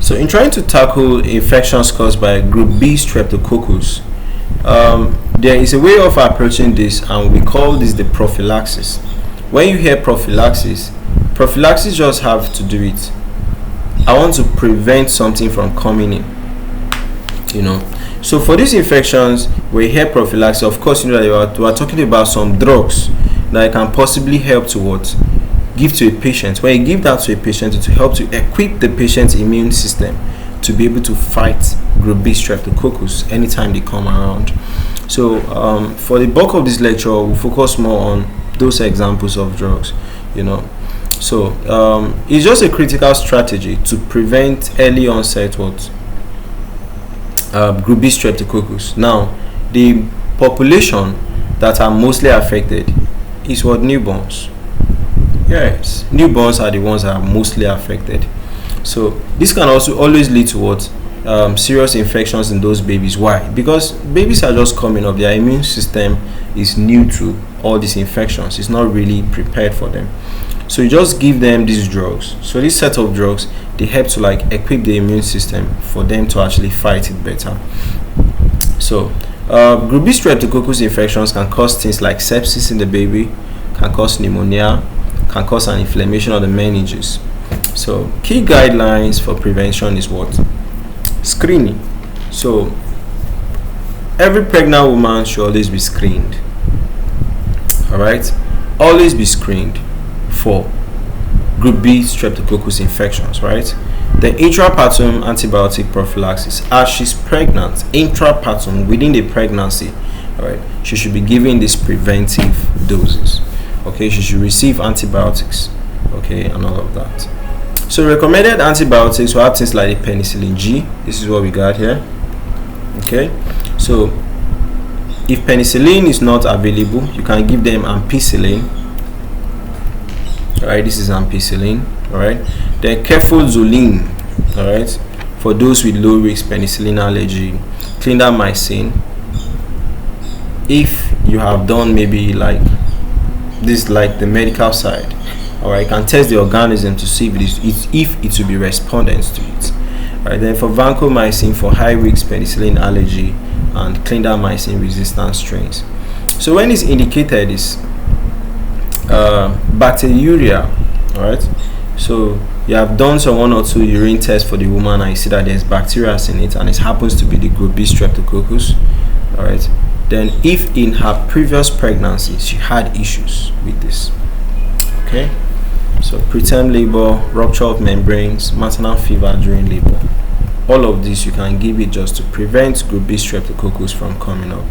So in trying to tackle infections caused by group B Streptococcus, there is a way of approaching this, and we call this the prophylaxis. When you hear prophylaxis just have to do it. I want to prevent something from coming in, So for these infections, we hear prophylaxis. Of course, that we are talking about some drugs that can possibly help to what? Give to a patient. When you give that to a patient, it will help to equip the patient's immune system to be able to fight group B Streptococcus anytime they come around. So for the bulk of this lecture, we'll focus more on those examples of drugs, So it's just a critical strategy to prevent early onset group B Streptococcus. Now, the population that are mostly affected is what? Newborns. Yes, newborns are the ones that are mostly affected. So this can also always lead to what? Serious infections in those babies. Why? Because babies are just coming up. Their immune system is new to all these infections. It's not really prepared for them. So you just give them these drugs. So this set of drugs, they help to equip the immune system for them to actually fight it better. So group B Streptococcus infections can cause things like sepsis in the baby, can cause pneumonia, can cause an inflammation of the meninges. So key guidelines for prevention is what? Screening. So every pregnant woman should always be screened. Alright? Always be screened for group B Streptococcus infections, right? The intrapartum antibiotic prophylaxis. As she's pregnant, intrapartum, within the pregnancy, alright, she should be given these preventive doses. Okay, she should receive antibiotics, okay, and all of that. So recommended antibiotics will have things like the penicillin G. This is what we got here. Okay, so if penicillin is not available, you can give them ampicillin. Alright, this is ampicillin. Alright, then ceftriaxone. Alright, for those with low risk penicillin allergy, clindamycin. If you have done maybe the medical side, alright, you can test the organism to see if it will be respondent to it. Alright, then for vancomycin for high risk penicillin allergy and clindamycin resistant strains. So when it's indicated is bacteriuria, alright, so you have done some 1 or 2 urine tests for the woman and you see that there's bacteria in it and it happens to be the group B Streptococcus, alright, then if in her previous pregnancy she had issues with this, okay, so preterm labor, rupture of membranes, maternal fever during labor, all of this you can give it just to prevent group B Streptococcus from coming up.